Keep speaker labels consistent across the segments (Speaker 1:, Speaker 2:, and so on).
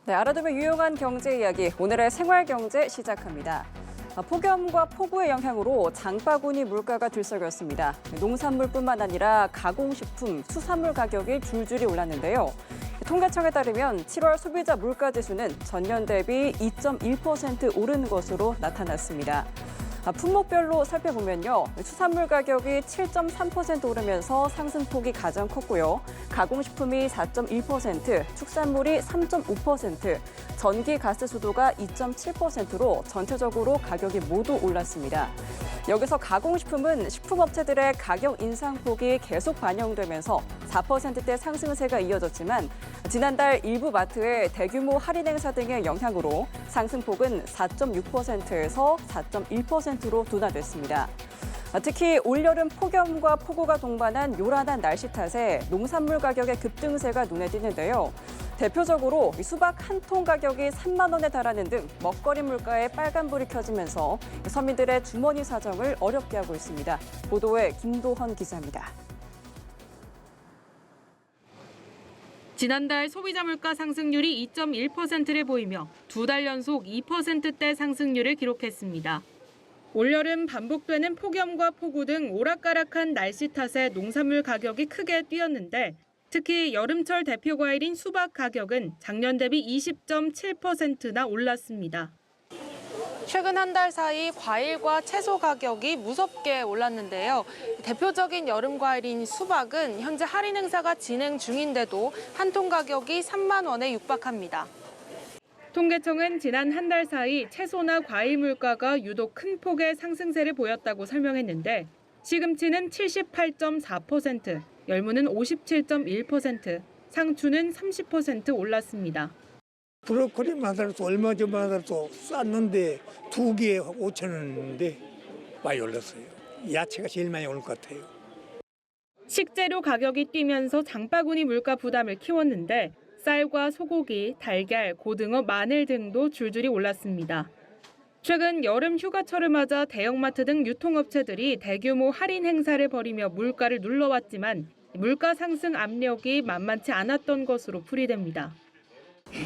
Speaker 1: 네, 알아두면 유용한 경제 이야기, 오늘의 생활경제 시작합니다. 폭염과 폭우의 영향으로 장바구니 물가가 들썩였습니다. 농산물뿐만 아니라 가공식품, 수산물 가격이 줄줄이 올랐는데요. 통계청에 따르면 7월 소비자 물가지수는 전년 대비 2.1% 오른 것으로 나타났습니다. 품목별로 살펴보면요. 수산물 가격이 7.3% 오르면서 상승폭이 가장 컸고요. 가공식품이 4.1%, 축산물이 3.5%, 전기, 가스, 수도가 2.7%로 전체적으로 가격이 모두 올랐습니다. 여기서 가공식품은 식품업체들의 가격 인상폭이 계속 반영되면서 4%대 상승세가 이어졌지만 지난달 일부 마트의 대규모 할인 행사 등의 영향으로 상승폭은 4.6%에서 4.1%로 둔화됐습니다. 특히 올여름 폭염과 폭우가 동반한 요란한 날씨 탓에 농산물 가격의 급등세가 눈에 띄는데요. 대표적으로 수박 한 통 가격이 3만 원에 달하는 등 먹거리 물가에 빨간불이 켜지면서 서민들의 주머니 사정을 어렵게 하고 있습니다. 보도에 김도헌 기자입니다.
Speaker 2: 지난달 소비자 물가 상승률이 2.1%를 보이며 두 달 연속 2%대 상승률을 기록했습니다. 올여름 반복되는 폭염과 폭우 등 오락가락한 날씨 탓에 농산물 가격이 크게 뛰었는데 특히 여름철 대표 과일인 수박 가격은 작년 대비 20.7%나 올랐습니다. 최근 한 달 사이 과일과 채소 가격이 무섭게 올랐는데요. 대표적인 여름 과일인 수박은 현재 할인 행사가 진행 중인데도 한 통 가격이 3만 원에 육박합니다. 통계청은 지난 한 달 사이 채소나 과일 물가가 유독 큰 폭의 상승세를 보였다고 설명했는데 시금치는 78.4%, 열무는 57.1%, 상추는 30% 올랐습니다.
Speaker 3: 브로콜리만 하더라도 얼마 전만 하더라도 쌌는데 2개에 5천 원인데 많이 올랐어요. 야채가 제일 많이 오를 것 같아요.
Speaker 2: 식재료 가격이 뛰면서 장바구니 물가 부담을 키웠는데 쌀과 소고기, 달걀, 고등어, 마늘 등도 줄줄이 올랐습니다. 최근 여름 휴가철을 맞아 대형마트 등 유통업체들이 대규모 할인 행사를 벌이며 물가를 눌러왔지만 물가 상승 압력이 만만치 않았던 것으로 풀이됩니다.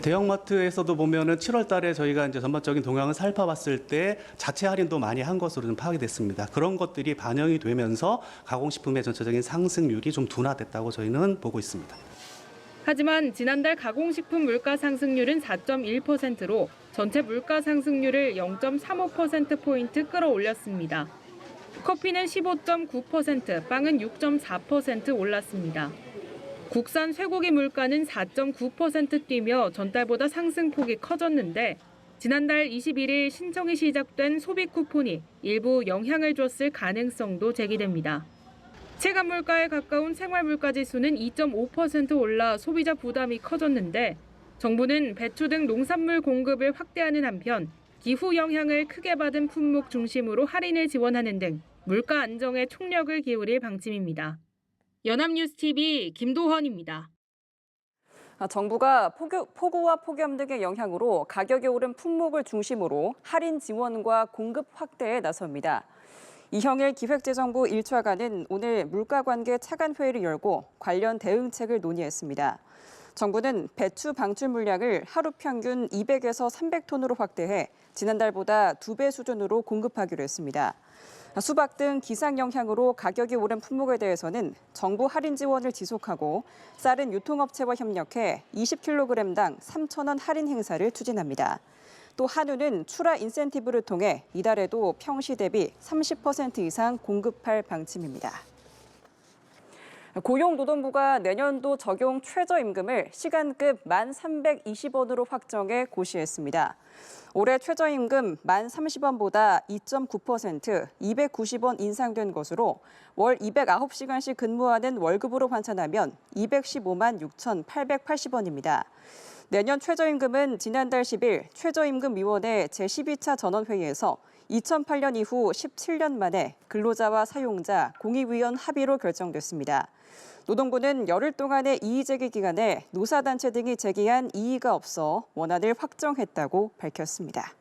Speaker 4: 대형마트에서도 보면은 7월 달에 저희가 이제 전반적인 동향을 살펴봤을 때 자체 할인도 많이 한 것으로 좀 파악이 됐습니다. 그런 것들이 반영이 되면서 가공식품의 전체적인 상승률이 좀 둔화됐다고 저희는 보고 있습니다.
Speaker 2: 하지만 지난달 가공식품 물가 상승률은 4.1%로 전체 물가 상승률을 0.35%포인트 끌어올렸습니다. 커피는 15.9%, 빵은 6.4% 올랐습니다. 국산 쇠고기 물가는 4.9% 뛰며 전달보다 상승폭이 커졌는데 지난달 21일 신청이 시작된 소비 쿠폰이 일부 영향을 줬을 가능성도 제기됩니다. 체감 물가에 가까운 생활 물가 지수는 2.5% 올라 소비자 부담이 커졌는데 정부는 배추 등 농산물 공급을 확대하는 한편 기후 영향을 크게 받은 품목 중심으로 할인을 지원하는 등 물가 안정에 총력을 기울일 방침입니다. 연합뉴스TV 김도헌입니다.
Speaker 1: 정부가 폭우와 폭염 등의 영향으로 가격이 오른 품목을 중심으로 할인 지원과 공급 확대에 나섭니다. 이형일 기획재정부 1차관은 오늘 물가관계 차관회의를 열고 관련 대응책을 논의했습니다. 정부는 배추 방출 물량을 하루 평균 200에서 300톤으로 확대해 지난달보다 2배 수준으로 공급하기로 했습니다. 수박 등 기상 영향으로 가격이 오른 품목에 대해서는 정부 할인 지원을 지속하고 쌀은 유통업체와 협력해 20kg당 3,000원 할인 행사를 추진합니다. 또 한우는 출하 인센티브를 통해 이달에도 평시 대비 30% 이상 공급할 방침입니다. 고용노동부가 내년도 적용 최저임금을 시간급 1,320원으로 확정해 고시했습니다. 올해 최저임금 1,030원보다 2.9%, 290원 인상된 것으로 월 209시간씩 근무하는 월급으로 환산하면 215만 6,880원입니다. 내년 최저임금은 지난달 10일 최저임금위원회 제12차 전원회의에서 2008년 이후 17년 만에 근로자와 사용자, 공익위원 합의로 결정됐습니다. 노동부는 열흘 동안의 이의제기 기간에 노사단체 등이 제기한 이의가 없어 원안을 확정했다고 밝혔습니다.